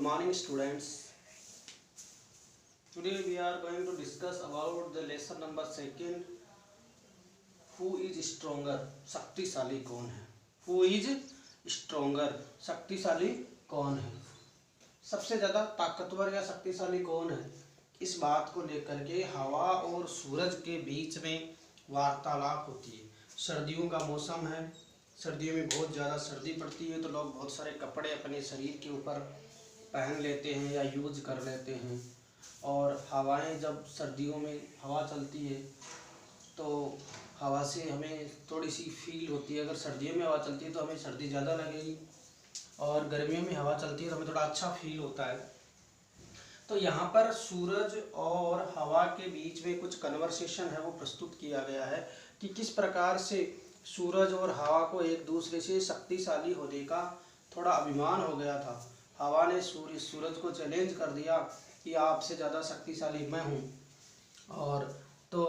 morning, students. Today we are going to discuss about the lesson number 2. Who is stronger? शक्तिशाली कौन है? Who is stronger? शक्तिशाली कौन है? सबसे ज़्यादा ताकतवर या शक्तिशाली कौन है? इस बात को लेकर के हवा और सूरज के बीच में वार्तालाप होती है। सर्दियों का मौसम है, सर्दियों में बहुत ज़्यादा सर्दी पड़ती है तो लोग बहुत सारे कपड़े अपने शरीर के ऊपर पहन लेते हैं या यूज कर लेते हैं। और हवाएं, जब सर्दियों में हवा चलती है तो हवा से हमें थोड़ी सी फील होती है। अगर सर्दियों में हवा चलती है तो हमें सर्दी ज़्यादा लगेगी और गर्मियों में हवा चलती है तो हमें थोड़ा अच्छा फील होता है। तो यहाँ पर सूरज और हवा के बीच में कुछ कन्वर्सेशन है वो प्रस्तुत किया गया है कि किस प्रकार से सूरज और हवा को एक दूसरे से शक्तिशाली होने का थोड़ा अभिमान हो गया था। हवा ने सूरज को चैलेंज कर दिया कि आपसे ज़्यादा शक्तिशाली मैं हूँ, और तो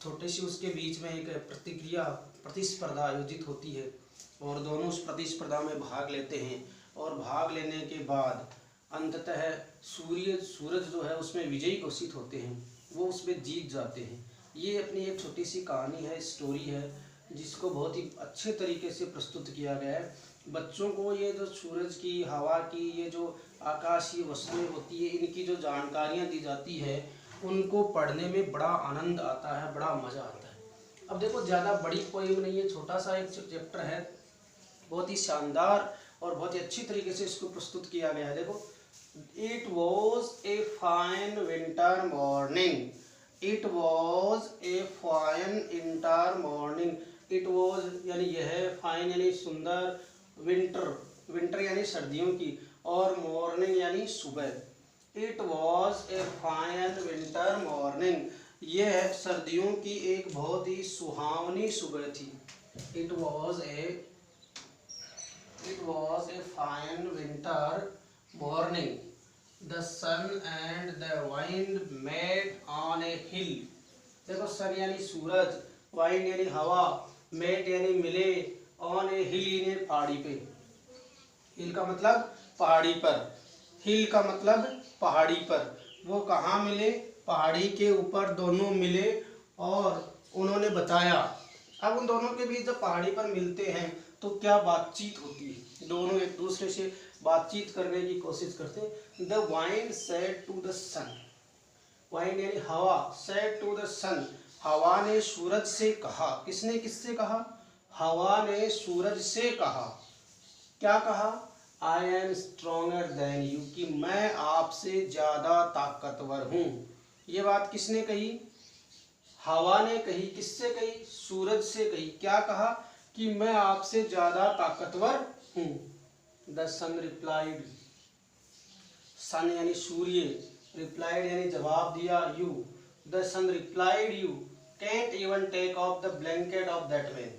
छोटे सी उसके बीच में एक प्रतिस्पर्धा आयोजित होती है और दोनों उस प्रतिस्पर्धा में भाग लेते हैं। और भाग लेने के बाद अंततः सूरज जो है उसमें विजयी घोषित होते हैं, वो उसमें जीत जाते हैं। ये अपनी एक छोटी सी कहानी है, स्टोरी है, जिसको बहुत ही अच्छे तरीके से प्रस्तुत किया गया है। बच्चों को ये जो सूरज की, हवा की, ये जो आकाशीय वस्तुएं होती है, इनकी जो जानकारियाँ दी जाती है उनको पढ़ने में बड़ा आनंद आता है, बड़ा मज़ा आता है। अब देखो, ज़्यादा बड़ी पोएम नहीं है, छोटा सा एक चैप्टर है, बहुत ही शानदार और बहुत ही अच्छी तरीके से इसको प्रस्तुत किया गया है। देखो, it was a fine winter morning. It was a fine winter morning. It was यानी यह, फाइन यानी सुंदर, विंटर यानी सर्दियों की, और मॉर्निंग यानी सुबह। It was a fine winter morning. यह सर्दियों की एक बहुत ही सुहावनी सुबह थी। It was a fine winter morning. The sun and the wind met on a hill. देखो, सन यानी सूरज, वाइंड यानी हवा, मेट यानी मिले, ऑन ए हिल यानी पहाड़ी पे। हिल का मतलब पहाड़ी पर, हिल का मतलब पहाड़ी पर। वो कहाँ मिले? पहाड़ी के ऊपर दोनों मिले और उन्होंने बताया। अब उन दोनों के बीच जब पहाड़ी पर मिलते हैं तो क्या बातचीत होती है, दोनों एक दूसरे से बातचीत करने की कोशिश करते हैं। The wind said to the sun. Wind यानी हवा, सेड टू द सन। हवा ने सूरज से कहा। किसने किससे कहा? हवा ने सूरज से कहा। क्या कहा? I am stronger then you, कि मैं आपसे ज़्यादा ताकतवर हूँ। ये बात किसने कही? हवा ने कही। किससे कही? सूरज से कही। क्या कहा? कि मैं आपसे ज़्यादा ताकतवर हूँ। The sun replied. सन यानी सूर्य, रिप्लाइड यानी जवाब दिया, you. The sun replied you can't even take off the blanket of that man.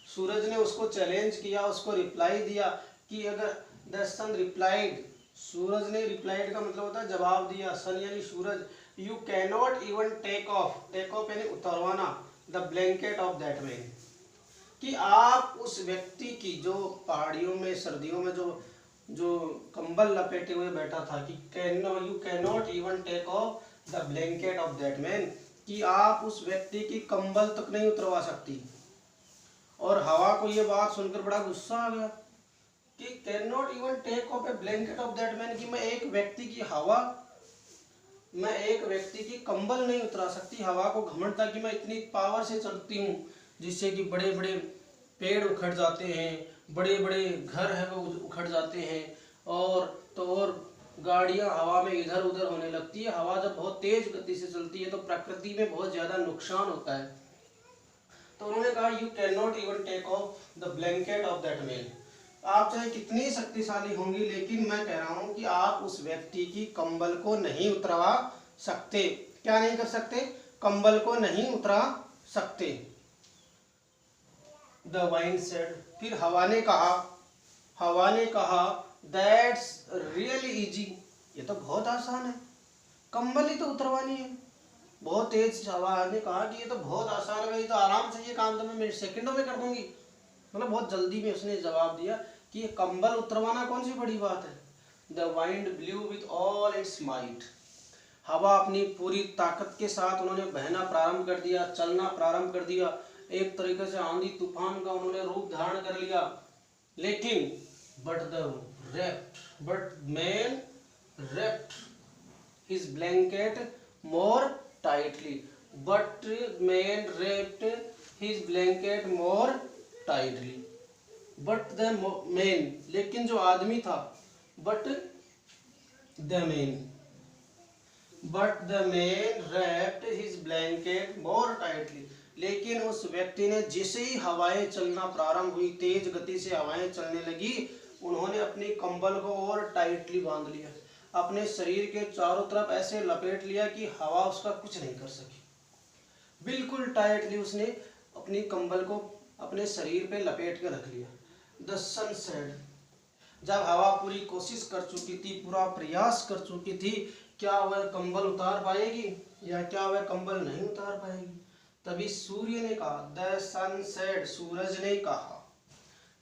सूरज ने उसको चैलेंज किया, उसको रिप्लाई दिया कि अगर द सन रिप्लाइड, सूरज ने, रिप्लाइड का मतलब होता है जवाब दिया, सन यानी सूरज, you can not even take off, take off यानी उतरवाना, the blanket of that man, कि आप उस व्यक्ति की जो पहाड़ियों में सर्दियों में जो कंबल लपेटे हुए बैठा था, कि you can not even take off the blanket of that man, कि आप उस व्यक्ति की कंबल तक नहीं उतरवा सकती। और हवा को ये बात सुनकर बड़ा गुस्सा आ गया कि can not even take off a blanket of that man, कि मैं एक व्यक्ति की हवा, मैं एक व्यक्ति की कंबल नहीं उतरा सकती। हवा को घमंड था कि मैं इतनी पावर से चलती हूँ जिससे कि बड़े बड़े पेड़ उखड़ जाते हैं, बड़े बड़े घर है वो उखड़ जाते हैं, और गाड़ियाँ हवा में इधर उधर होने लगती है। हवा जब बहुत तेज गति से चलती है तो प्रकृति में बहुत ज़्यादा नुकसान होता है। तो उन्होंने कहा, you can not even take off the blanket of that man. आप चाहे कितनी शक्तिशाली होंगी, लेकिन मैं कह रहा हूँ कि आप उस व्यक्ति की कंबल को नहीं उतरवा सकते। क्या नहीं कर सकते? कंबल को नहीं उतरा सकते। द वाइंड सेड, फिर हवा ने कहा, दैट्स रियली इजी, ये तो बहुत आसान है, कंबल ही तो उतरवानी है। बहुत तेज हवा ने कहा कि ये तो बहुत आसान है, ये तो आराम से, ये काम तो मैं सेकंडों में कर दूंगी। मतलब बहुत जल्दी में उसने जवाब दिया कि ये कंबल उतरवाना कौन सी बड़ी बात है। The wind blue with all it's might. हवा अपनी पूरी ताकत के साथ उन्होंने बहना प्रारंभ कर दिया, चलना प्रारंभ कर दिया। एक तरीके से आंधी तूफान का उन्होंने रूप धारण कर लिया। लेकिन but man wrapped his blanket more tightly. But man wrapped his blanket more tightly. But the man, लेकिन जो आदमी था, but the man wrapped his blanket more tightly. लेकिन उस व्यक्ति ने जैसे ही हवाएं चलना प्रारंभ हुई, तेज गति से हवाएं चलने लगी, उन्होंने अपनी कंबल को और टाइटली बांध लिया, अपने शरीर के चारों तरफ ऐसे लपेट लिया कि हवा उसका कुछ नहीं कर सकी। बिल्कुल टाइटली उसने अपनी कंबल को अपने शरीर पे लपेट के रख लिया। द सन सेड, जब हवा पूरी कोशिश कर चुकी थी, पूरा प्रयास कर चुकी थी, क्या वह कंबल उतार पाएगी या क्या वह कंबल नहीं उतार पाएगी, तभी सूर्य ने कहा, द सन सेड, सूरज ने कहा,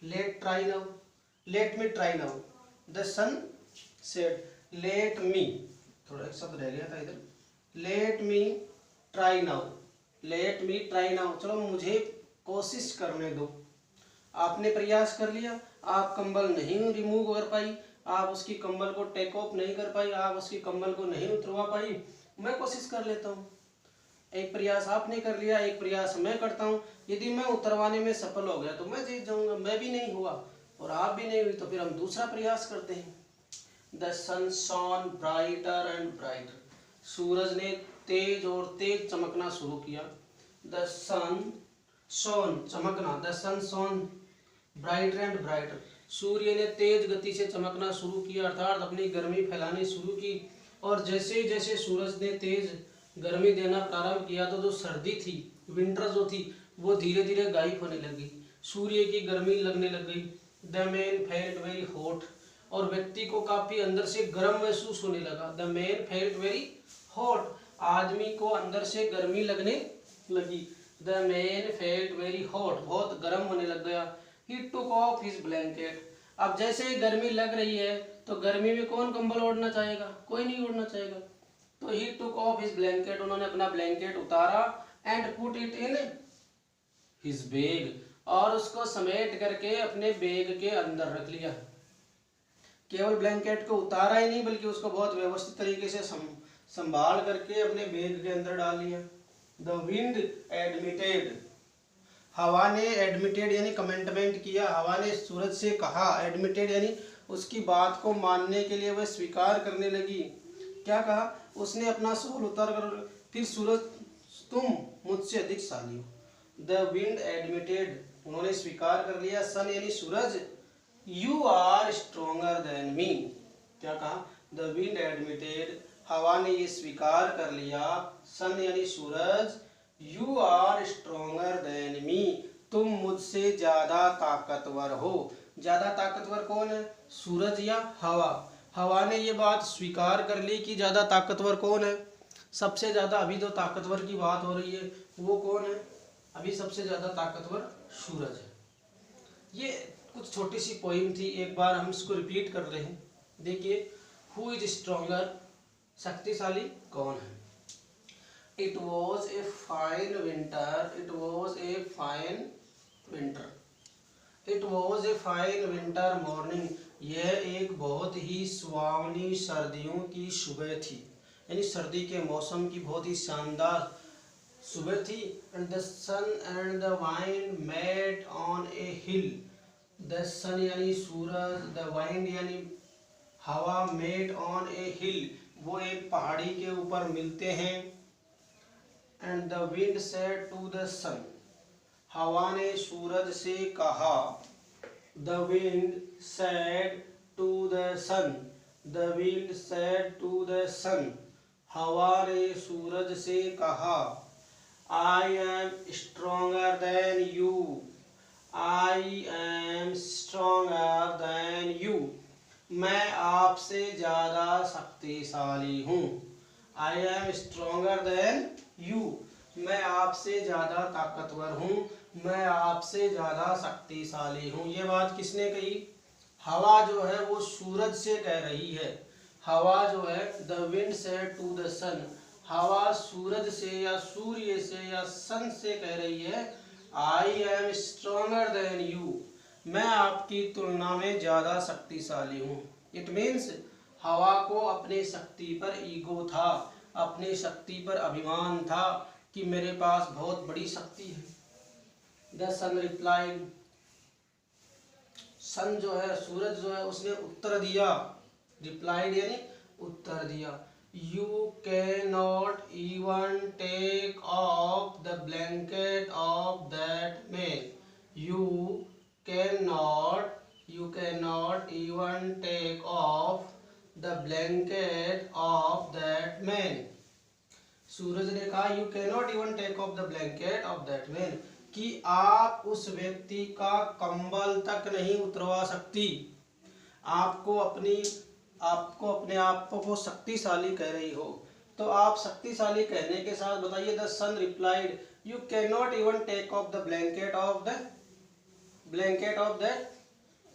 let me try now. The sun said, let me, थोड़ा एक शब्द रह गया था इधर, लेट मी ट्राई नाउ, चलो मुझे कोशिश करने दो। आपने प्रयास कर लिया, आप कंबल नहीं रिमूव कर पाई, आप उसकी कंबल को टेक ऑफ नहीं कर पाई, आप उसकी कंबल को नहीं उतरवा पाई, मैं कोशिश कर लेता हूँ। एक प्रयास आपने कर लिया, एक प्रयास मैं करता हूँ, यदि मैं उतरवाने में सफल हो गया तो मैं जीत जाऊंगा, मैं भी नहीं हुआ और आप भी नहीं हुई तो फिर हम दूसरा प्रयास करते हैं। The sun shone brighter and brighter, सूरज ने तेज और तेज चमकना शुरू किया। द सन शॉन, चमकना, the sun shone brighter and brighter, सूर्य ने तेज गति से चमकना शुरू किया, अर्थात अपनी गर्मी फैलानी शुरू की। और जैसे जैसे सूरज ने तेज गर्मी देना प्रारंभ किया तो जो सर्दी थी, विंटर जो थी, वो धीरे धीरे गायब होने लगी, सूर्य की गर्मी लगने लग गई। The man felt very hot, और व्यक्ति को काफी अंदर से गर्म महसूस होने लगा। The man felt very hot, आदमी को अंदर से गर्मी लगने लगी। The man felt very hot, बहुत गर्म होने लग गया। ही टुक ऑफ हिज ब्लैंकेट, अब जैसे ही गर्मी लग रही है तो गर्मी में कौन कंबल ओढ़ना चाहेगा, कोई नहीं ओढ़ना चाहेगा। तो ही टुक ऑफ हिज ब्लैंकेट, उन्होंने अपना ब्लैंकेट उतारा, and put it in his bag, और उसको समेट करके अपने बैग के अंदर रख लिया। केवल ब्लैंकेट को उतारा ही नहीं बल्कि उसको बहुत व्यवस्थित तरीके से संभाल करके अपने बैग के अंदर डाल लिया। द विंड एडमिटेड, हवा ने एडमिटेड यानी कमेंटमेंट किया, हवा ने सूरज से कहा, एडमिटेड यानी उसकी बात को मानने के लिए वह स्वीकार करने लगी। क्या कहा उसने, अपना शॉल उतार कर, फिर सूरज तुम मुझसे अधिक शाली हो। द विंड एडमिटेड, उन्होंने स्वीकार कर लिया, सन यानी सूरज, you are stronger than me. क्या कहा, द विंड एडमिटेड, हवा ने ये स्वीकार कर लिया, सन यानी सूरज, you are stronger than me, तुम मुझसे ज्यादा ताकतवर हो। ज्यादा ताकतवर कौन है, सूरज या हवा? हवा ने ये बात स्वीकार कर ली कि ज्यादा ताकतवर कौन है। सबसे ज्यादा अभी जो ताकतवर की बात हो रही है वो कौन है, अभी सबसे ज्यादा ताकतवर सूरज है। ये कुछ छोटी सी पोइम थी, एक बार हम इसको रिपीट कर रहे हैं। देखिए, हु इज स्ट्रोंगर, शक्तिशाली कौन है। It was a fine winter. It was a fine winter. It was a fine winter morning. यह एक बहुत ही सुहावनी सर्दियों की सुबह थी, यानी सर्दी के मौसम की बहुत ही शानदार सुबह थी। And the sun and the wind met on a hill. The sun यानी सूरज, the wind यानी हवा, met on a hill, वो एक पहाड़ी के ऊपर मिलते हैं। And the wind said to the sun, हवा ने सूरज से कहा। The wind said to the sun, the wind said to the sun, हवा ने सूरज से कहा। I am stronger than you, I am stronger than you, मैं आपसे ज्यादा शक्तिशाली हूँ। I am stronger than you, मैं आपसे ज्यादा ताकतवर हूँ, मैं आपसे ज्यादा शक्तिशाली हूँ। ये बात किसने कही, हवा जो है वो सूरज से कह रही है, हवा जो है the wind said to the sun, हवा सूरज से या सूर्य से या सन से कह रही है I am stronger than you, मैं आपकी तुलना में ज्यादा शक्तिशाली हूँ। इट मीन्स हवा को अपनी शक्ति पर ईगो था, अपनी शक्ति पर अभिमान था कि मेरे पास बहुत बड़ी शक्ति है। द सन रिप्लाइड, सन जो है सूरज जो है उसने उत्तर दिया, रिप्लाइड यानी उत्तर दिया, you can not even take off the blanket of that man, you can not even take off the blanket of that man. सूरज ने कहा you can not even take off the blanket of that man, कि आप उस व्यक्ति का कंबल तक नहीं उतरवा सकती। आपको अपने आप को शक्तिशाली कह रही हो, तो आप शक्तिशाली कहने के साथ बताइए the sun replied you can not even take off the blanket of that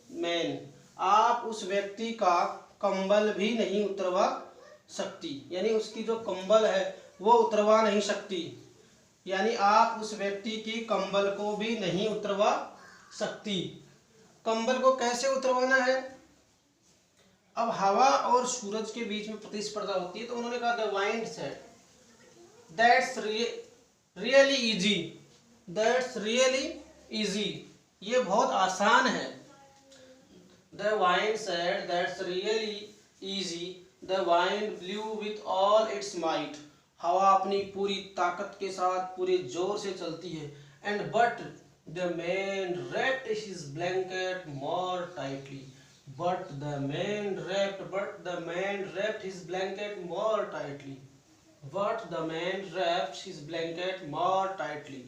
man, आप उस व्यक्ति का कंबल भी नहीं उतरवा सकती, यानी उसकी जो कंबल है वो उतरवा नहीं सकती, यानी आप उस व्यक्ति की कंबल को भी नहीं उतरवा सकती। कंबल को कैसे उतरवाना है? अब हवा और सूरज के बीच में प्रतिस्पर्धा होती है, तो उन्होंने कहा the wind said that's really easy, that's really easy, ये बहुत आसान है। The wind said that's really easy, the wind blue with all it's might, हवा अपनी पूरी ताकत के साथ पूरे जोर से चलती है। And but the man wrapped his blanket more tightly, but the man wrapped his blanket more tightly,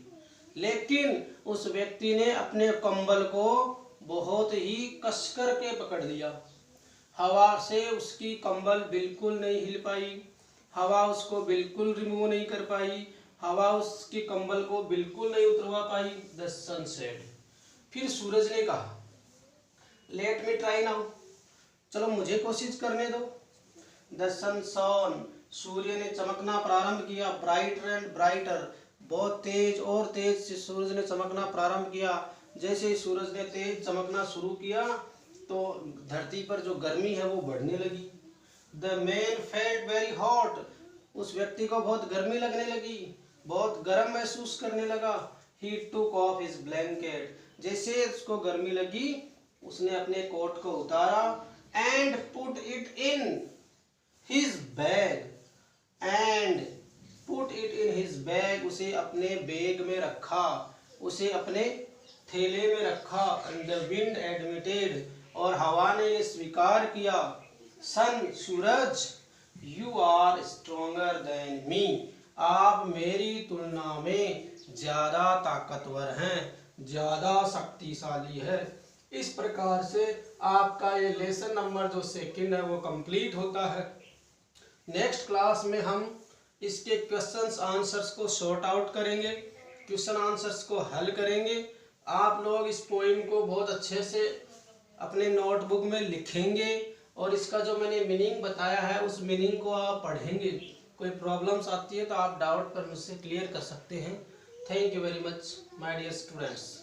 लेकिन उस व्यक्ति ने अपने कंबल को बहुत ही कसकर के पकड़ लिया। हवा से उसकी कंबल बिल्कुल नहीं हिल पाई, हवा उसको बिल्कुल रिमूव नहीं कर पाई, हवा उसके कंबल को बिल्कुल नहीं उतरवा पाई। द सन सेड, फिर सूरज ने कहा लेट मी ट्राई नाउ, चलो मुझे कोशिश करने दो। द सन शॉन, सूर्य ने चमकना प्रारंभ किया, ब्राइटर एंड ब्राइटर, बहुत तेज और तेज से सूरज ने चमकना प्रारंभ किया। जैसे ही सूरज ने तेज चमकना शुरू किया तो धरती पर जो गर्मी है वो बढ़ने लगी। The man felt very hot, उस व्यक्ति को बहुत गर्मी लगने लगी, बहुत गर्म महसूस करने लगा। ही टुक ऑफ हिज ब्लैंकेट, जैसे उसको गर्मी लगी उसने अपने कोट को उतारा। And put it in his bag, उसे अपने बैग में रखा, उसे अपने थैले में रखा। एंड द विंड एडमिटेड, और हवा ने ये स्वीकार किया, सन सूरज, you are stronger than me, आप मेरी तुलना में ज्यादा ताकतवर हैं, ज्यादा शक्तिशाली है। इस प्रकार से आपका ये लेसन नंबर जो सेकंड है वो कंप्लीट होता है। नेक्स्ट क्लास में हम इसके क्वेश्चंस आंसर्स को सॉर्ट आउट करेंगे, क्वेश्चन आंसर्स को हल करेंगे। आप लोग इस पोइम को बहुत अच्छे से अपने नोटबुक में लिखेंगे और इसका जो मैंने मीनिंग बताया है उस मीनिंग को आप पढ़ेंगे। कोई प्रॉब्लम्स आती है तो आप डाउट पर मुझसे क्लियर कर सकते हैं। Thank you very much my dear students.